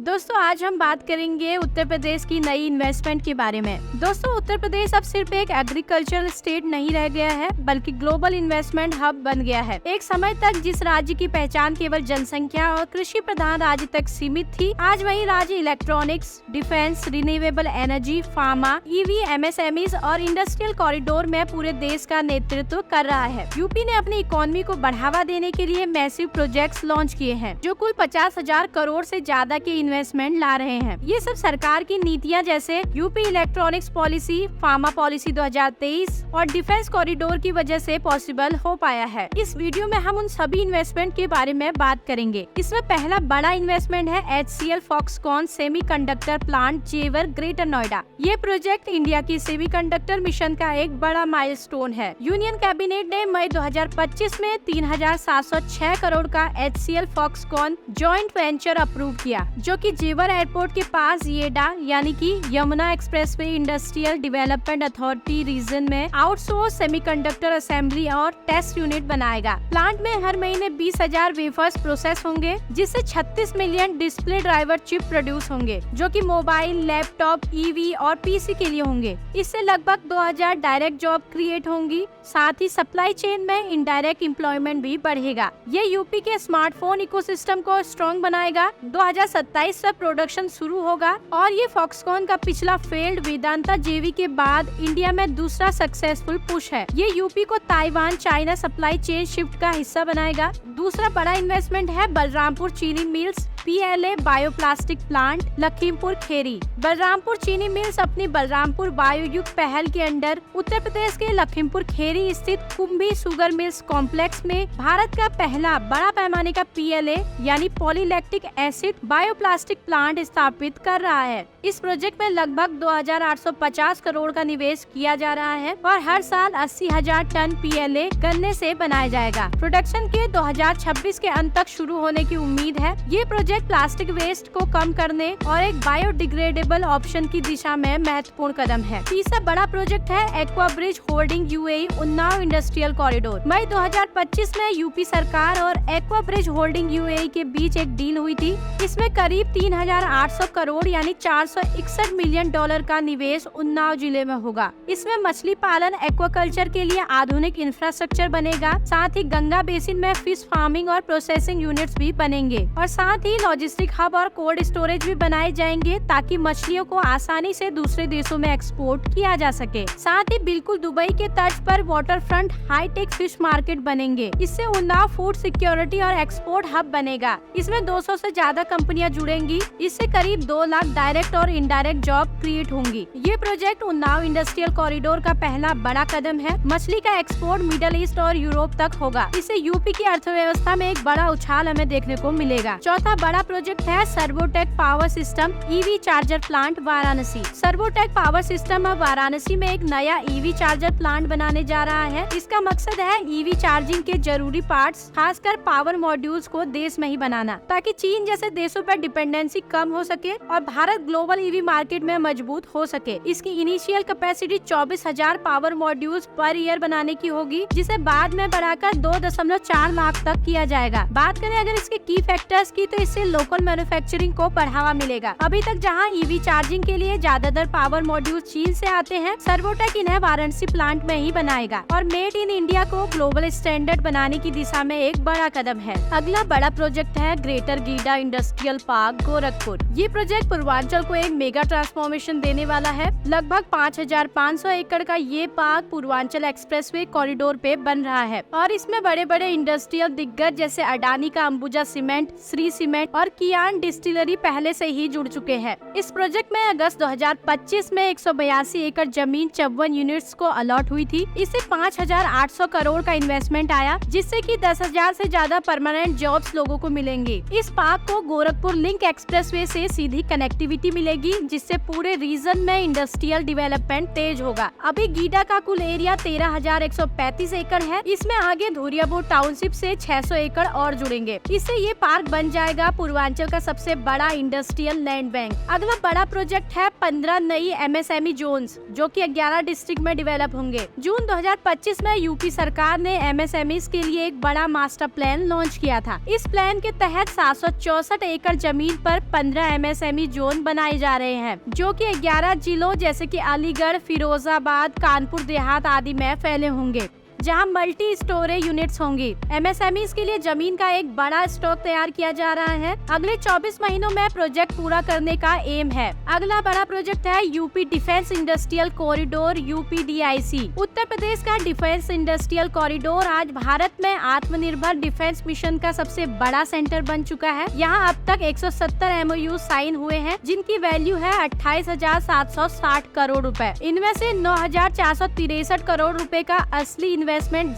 दोस्तों आज हम बात करेंगे उत्तर प्रदेश की नई इन्वेस्टमेंट के बारे में। दोस्तों उत्तर प्रदेश अब सिर्फ एक एग्रीकल्चरल स्टेट नहीं रह गया है बल्कि ग्लोबल इन्वेस्टमेंट हब बन गया है। एक समय तक जिस राज्य की पहचान केवल जनसंख्या और कृषि प्रधान राज्य तक सीमित थी, आज वही राज्य electronics, defence, renewable energy, pharma, EV, MSME और इंडस्ट्रियल कॉरिडोर में पूरे देश का नेतृत्व कर रहा है। यूपी ने अपनी इकोनॉमी को बढ़ावा देने के लिए मैसिव प्रोजेक्ट्स लॉन्च किए हैं जो कुल 50,000 करोड़ से ज्यादा के इन्वेस्टमेंट ला रहे हैं। ये सब सरकार की नीतियां जैसे UP electronics policy, pharma policy 2023 और डिफेंस कॉरिडोर की वजह से पॉसिबल हो पाया है। इस वीडियो में हम उन सभी इन्वेस्टमेंट के बारे में बात करेंगे। इसमें पहला बड़ा इन्वेस्टमेंट है HCL फॉक्सकॉन सेमीकंडक्टर प्लांट जेवर, ग्रेटर नोएडा। ये प्रोजेक्ट इंडिया की सेमीकंडक्टर मिशन का एक बड़ा माइलस्टोन है। यूनियन कैबिनेट ने मई 2025 में 3,706 करोड़ का HCL Foxconn joint venture approve किया, जो कि जेवर एयरपोर्ट के पास येडा यानी कि Yamuna expressway industrial development authority region में आउटसोर्स सेमीकंडक्टर असेंबली और टेस्ट यूनिट बनाएगा। प्लांट में हर महीने 20,000 वेफर्स प्रोसेस होंगे, जिससे 36 million display driver chip produce होंगे, जो कि मोबाइल, लैपटॉप, ईवी और पीसी के लिए होंगे। इससे लगभग 2,000 डायरेक्ट जॉब क्रिएट होंगी। साथ ही सप्लाई चेन में इनडायरेक्ट एम्प्लॉयमेंट भी बढ़ेगा। ये यूपी के स्मार्टफोन इकोसिस्टम को स्ट्रॉन्ग बनाएगा। 2027 से प्रोडक्शन शुरू होगा और ये फॉक्सकॉन का पिछला फेल्ड वेदांता जेवी के बाद इंडिया में दूसरा सक्सेसफुल पुश है। ये यूपी को Taiwan China supply chain shift का हिस्सा बनाएगा। दूसरा बड़ा इन्वेस्टमेंट है Balrampur Chini mills PLA bioplastic plant, Lakhimpur Kheri. Balrampur Chini mills अपनी बलरामपुर बायोयुक्त पहल के अंडर उत्तर प्रदेश के लखीमपुर खेरी स्थित कुंभी शुगर मिल्स कॉम्प्लेक्स में भारत का पहला बड़ा पैमाने का PLA यानी पॉलीलैक्टिक एसिड बायोप्लास्टिक प्लांट स्थापित कर रहा है। इस प्रोजेक्ट में लगभग 2,850 करोड़ का निवेश किया जा रहा है और हर साल 80,000 टन PLA गन्ने से बनाया जाएगा। प्रोडक्शन के 2026 के अंत तक शुरू होने की उम्मीद है। ये प्रोजेक्ट प्लास्टिक वेस्ट को कम करने और एक बायोडिग्रेडेबल ऑप्शन की दिशा में महत्वपूर्ण कदम है। तीसरा बड़ा प्रोजेक्ट है aqua bridge holding UAE Unnao industrial corridor. मई 2025 में यूपी सरकार और एक्वा ब्रिज होल्डिंग UAE के बीच एक डील हुई थी। इसमें करीब 3,800 करोड़ यानी $461 मिलियन का निवेश उन्नाव जिले में होगा। इसमें मछली पालन, एक्वाकल्चर के लिए आधुनिक इंफ्रास्ट्रक्चर बनेगा। साथ ही गंगा बेसिन में फिश फार्मिंग और प्रोसेसिंग यूनिट्स भी बनेंगे और साथ ही लॉजिस्टिक हब और कोल्ड स्टोरेज भी बनाए जाएंगे ताकि मछलियों को आसानी से दूसरे देशों में एक्सपोर्ट किया जा सके। साथ ही बिल्कुल दुबई के तर्ज पर water front hitech fish market बनेंगे। इससे उन्नाव फूड सिक्योरिटी और एक्सपोर्ट हब बनेगा। इसमें 200 से ज्यादा कंपनियां जुड़ेंगी। इससे करीब 2 लाख डायरेक्ट और इनडायरेक्ट जॉब क्रिएट होंगी। ये प्रोजेक्ट उन्नाव इंडस्ट्रियल कॉरिडोर का पहला बड़ा कदम है। मछली का एक्सपोर्ट मिडिल ईस्ट और यूरोप तक होगा। इससे यूपी की अर्थव्यवस्था में एक बड़ा उछाल हमें देखने को मिलेगा। चौथा बड़ा प्रोजेक्ट है Servotech power system EV charger plant, Varanasi. Servotech power system अब वाराणसी में एक नया EV चार्जर प्लांट बनाने जा रहा है। इसका मकसद है EV चार्जिंग के जरूरी पार्ट्स, खासकर पावर मॉड्यूल्स को देश में ही बनाना, ताकि चीन जैसे देशों पर डिपेंडेंसी कम हो सके और भारत ग्लोबल EV मार्केट में मजबूत हो सके। इसकी initial capacity 24,000 power modules per year बनाने की होगी, जिसे बाद में बढ़ाकर 2.4 लाख तक किया जाएगा। बात करें अगर इसके की फैक्टर्स की, तो इससे लोकल मैन्युफैक्चरिंग को बढ़ावा मिलेगा। अभी तक जहां EV चार्जिंग के लिए ज्यादातर पावर मॉड्यूल चीन से आते हैं, सर्वोटेक इन्हें वाराणसी प्लांट में ही बनाएगा और मेड इन इंडिया को ग्लोबल स्टैंडर्ड बनाने की दिशा में एक बड़ा कदम है। अगला बड़ा प्रोजेक्ट है greater GIDA industrial park, Gorakhpur. ये प्रोजेक्ट पूर्वांचल को एक मेगा ट्रांसफॉर्मेशन देने वाला है। लगभग 5,500 एकड़ का ये पार्क पूर्वांचल एक्सप्रेसवे कॉरिडोर पे बन रहा है और इसमें बड़े बड़े इंडस्ट्रियल दिग्गज जैसे अडानी का अंबुजा सीमेंट, श्री सीमेंट और कियान डिस्टिलरी पहले से ही जुड़ चुके हैं। इस प्रोजेक्ट में अगस्त 2025 में 182 एकड़ जमीन 54 यूनिट्स को अलॉट हुई थी। इससे 5,800 करोड़ का इन्वेस्टमेंट आया, जिससे कि 10,000 से ज्यादा परमानेंट जॉब्स लोगों को मिलेंगी। इस पार्क को गोरखपुर लिंक एक्सप्रेसवे से सीधी कनेक्टिविटी मिलेगी, जिससे पूरे रीजन में इंडस्ट्रियल डेवलपमेंट तेज होगा। अभी गीडा का कुल एरिया 13,135 एकड़ है। इसमें आगे धुरियापुर टाउनशिप से 600 एकड़ और जुड़ेंगे। इससे ये पार्क बन जाएगा पूर्वांचल का सबसे बड़ा इंडस्ट्रियल लैंड बैंक। अगला बड़ा प्रोजेक्ट है 15 नई MSME जोन्स, जो कि 11 डिस्ट्रिक्ट में डेवलप होंगे। जून 2025 में यूपी सरकार ने MSMEs के लिए एक बड़ा मास्टर प्लान लॉन्च किया था। इस प्लान के तहत 764 एकड़ जमीन पर 15 MSME जोन बनाए जा रहे हैं, जो कि 11 जिलों जैसे कि अलीगढ़, फिरोजाबाद, कानपुर देहात आदि में फैले होंगे, जहां मल्टी स्टोरेज यूनिट्स होंगी। MSMEs के लिए जमीन का एक बड़ा स्टॉक तैयार किया जा रहा है। अगले 24 महीनों में प्रोजेक्ट पूरा करने का एम है। अगला बड़ा प्रोजेक्ट है UP defence industrial corridor UPDIC। Uttar Pradesh का डिफेंस इंडस्ट्रियल कॉरिडोर आज भारत में आत्मनिर्भर डिफेंस मिशन का सबसे बड़ा सेंटर बन चुका है। यहाँ अब तक 170 MOU साइन हुए हैं, जिनकी वैल्यू है 28,760 करोड़ रुपए। इनमें से 9,463 करोड़ रुपए का असली इन्वेस्टमेंट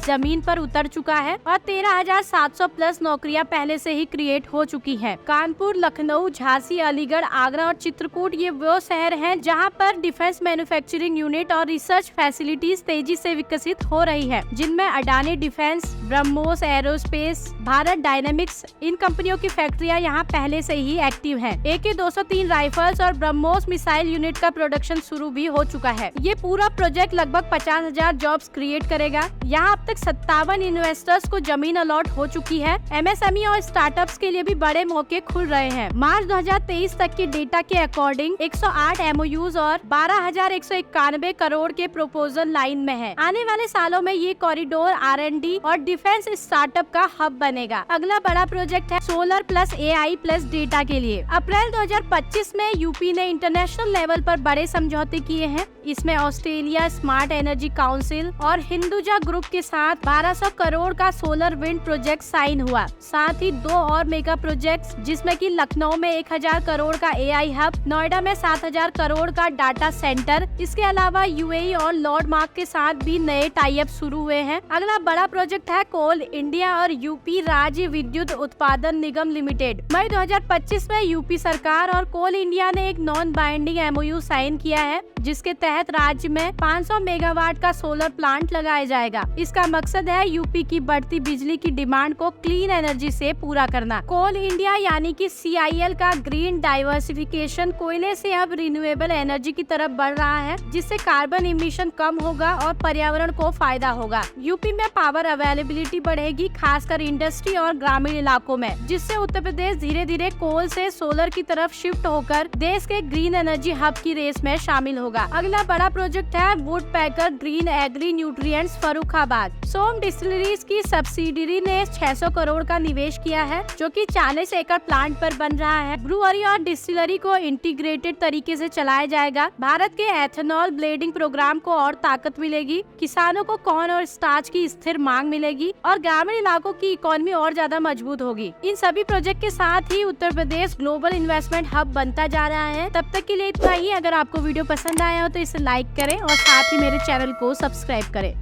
जमीन पर उतर चुका है और 13,700 प्लस नौकरियां पहले से ही क्रिएट हो चुकी हैं। कानपुर, लखनऊ, झांसी, अलीगढ़, आगरा और चित्रकूट ये वो शहर हैं जहां पर डिफेंस मैन्युफैक्चरिंग यूनिट और रिसर्च फैसिलिटीज तेजी से विकसित हो रही है, जिनमें Adani defence, BrahMos aerospace, Bharat dynamics, इन कंपनियों की फैक्ट्रियां यहां पहले से ही एक्टिव हैं। AK-203 राइफल्स और ब्रह्मोस मिसाइल यूनिट का प्रोडक्शन शुरू भी हो चुका है। ये पूरा प्रोजेक्ट लगभग 50,000 जॉब्स क्रिएट करेगा। यहाँ अब तक 57 इन्वेस्टर्स को जमीन अलॉट हो चुकी है। MSME और स्टार्टअप्स के लिए भी बड़े मौके खुल रहे हैं। मार्च 2023 तक के डेटा के अकॉर्डिंग 108 MOUs और 12,191 करोड़ के प्रपोजल लाइन में है। आने वाले सालों में ये कॉरिडोर R&D और डिफेंस स्टार्टअप का हब बनेगा। अगला बड़ा प्रोजेक्ट है solar plus AI plus data के लिए। अप्रैल 2025 में यूपी ने इंटरनेशनल लेवल पर बड़े समझौते किए हैं। इसमें ऑस्ट्रेलिया स्मार्ट एनर्जी काउंसिल और हिंदुजा ग्रुप के साथ 1200 करोड़ का सोलर विंड प्रोजेक्ट साइन हुआ। साथ ही 2 और मेगा प्रोजेक्ट्स, जिसमें कि लखनऊ में 1000 करोड़ का AI हब, नोएडा में 7000 करोड़ का डाटा सेंटर, इसके अलावा UAE और लॉर्ड मार्क के साथ भी नए टाई अप शुरू हुए हैं। अगला बड़ा प्रोजेक्ट है कोल इंडिया और यूपी राज्य विद्युत उत्पादन निगम लिमिटेड। मई 2025 में यूपी सरकार और कोल इंडिया ने एक नॉन बाइंडिंग MOU साइन किया है, जिसके तहत राज्य में 500 मेगावाट का सोलर प्लांट लगाया जाएगा। इसका मकसद है यूपी की बढ़ती बिजली की डिमांड को क्लीन एनर्जी से पूरा करना। कोल इंडिया यानी कि CIL का ग्रीन डाइवर्सिफिकेशन कोयले से अब रिन्यूएबल एनर्जी की तरफ बढ़ रहा है, जिससे कार्बन इमिशन कम होगा और पर्यावरण को फायदा होगा। यूपी में पावर अवेलेबिलिटी बढ़ेगी, खासकर इंडस्ट्री और ग्रामीण इलाकों में, जिससे उत्तर प्रदेश धीरे धीरे कोल से सोलर की तरफ शिफ्ट होकर देश के ग्रीन एनर्जी हब की रेस में शामिल होगा। अगला बड़ा प्रोजेक्ट है wood packer green agri nutrients Farrukhabad. Som distilleries की सब्सिडरी ने 600 करोड़ का निवेश किया है, जो कि 40 एकड़ प्लांट पर बन रहा है। ब्रूअरी और डिस्टिलरी को इंटीग्रेटेड तरीके से चलाया जाएगा। भारत के एथेनॉल ब्लेंडिंग प्रोग्राम को और ताकत मिलेगी, किसानों को कॉर्न और स्टार्च की स्थिर मांग मिलेगी और ग्रामीण इलाकों की इकोनॉमी और ज्यादा मजबूत होगी। इन सभी प्रोजेक्ट के साथ ही Uttar Pradesh global investment hub बनता जा रहा है। तब तक के लिए इतना ही। अगर आपको वीडियो पसंद आया हो तो इसे लाइक करें और साथ ही मेरे चैनल को सब्सक्राइब करें।